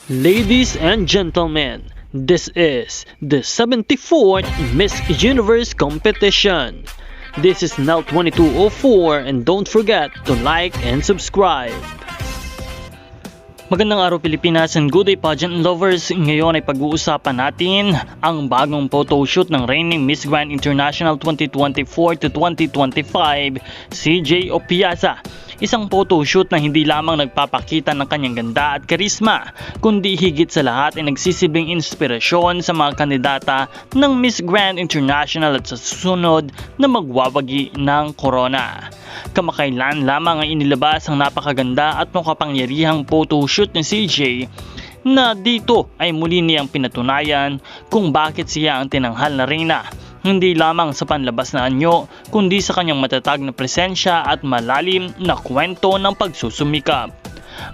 Ladies and gentlemen, this is the 74th Miss Universe competition. This is now 2204 and don't forget to like and subscribe. Magandang araw Pilipinas and good day pageant lovers. Ngayon ay pag-uusapan natin ang bagong photoshoot ng reigning Miss Grand International 2024 to 2025, CJ Opiaza. Isang photoshoot na hindi lamang nagpapakita ng kanyang ganda at karisma, kundi higit sa lahat ay nagsisilbing inspirasyon sa mga kandidata ng Miss Grand International at sa susunod na magwawagi ng corona. Kamakailan lamang ay inilabas ang napakaganda at makapangyarihang photoshoot ni CJ na dito ay muli niyang pinatunayan kung bakit siya ang tinanghal na reyna. Hindi lamang sa panlabas na anyo, kundi sa kanyang matatag na presensya at malalim na kwento ng pagsusumikap.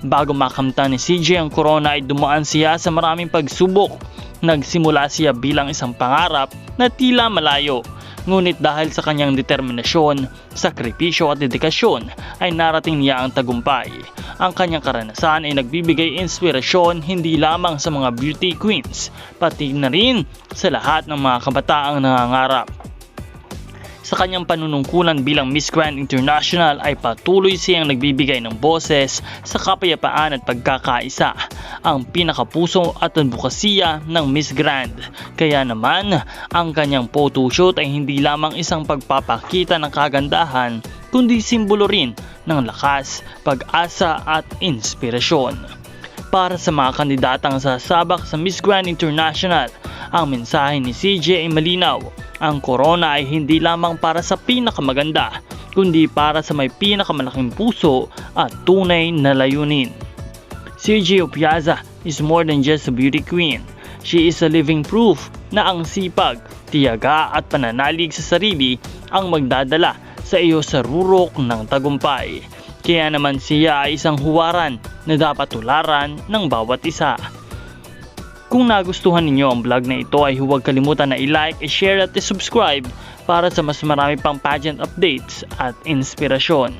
Bago makamtan ni CJ ang corona ay dumaan siya sa maraming pagsubok. Nagsimula siya bilang isang pangarap na tila malayo. Ngunit dahil sa kanyang determinasyon, sakripisyo at dedikasyon ay narating niya ang tagumpay. Ang kanyang karanasan ay nagbibigay inspirasyon hindi lamang sa mga beauty queens, pati na rin sa lahat ng mga kabataang nangangarap. Sa kanyang panunungkulan bilang Miss Grand International ay patuloy siyang nagbibigay ng boses sa kapayapaan at pagkakaisa, ang pinakapuso at advokasya ng Miss Grand. Kaya naman, ang kanyang photoshoot ay hindi lamang isang pagpapakita ng kagandahan, kundi simbolo rin ng lakas, pag-asa at inspirasyon. Para sa mga kandidatang sasabak sa Miss Grand International, ang mensahe ni CJ ay malinaw. Ang corona ay hindi lamang para sa pinakamaganda, kundi para sa may pinakamalaking puso at tunay na layunin. CJ Opiaza is more than just a beauty queen. She is a living proof na ang sipag, tiyaga at pananalig sa sarili ang magdadala sa iyo sa rurok ng tagumpay. Kaya naman siya ay isang huwaran na dapat tularan ng bawat isa. Kung nagustuhan ninyo ang vlog na ito ay huwag kalimutan na i-like, i-share at i-subscribe para sa mas marami pang pageant updates at inspirasyon.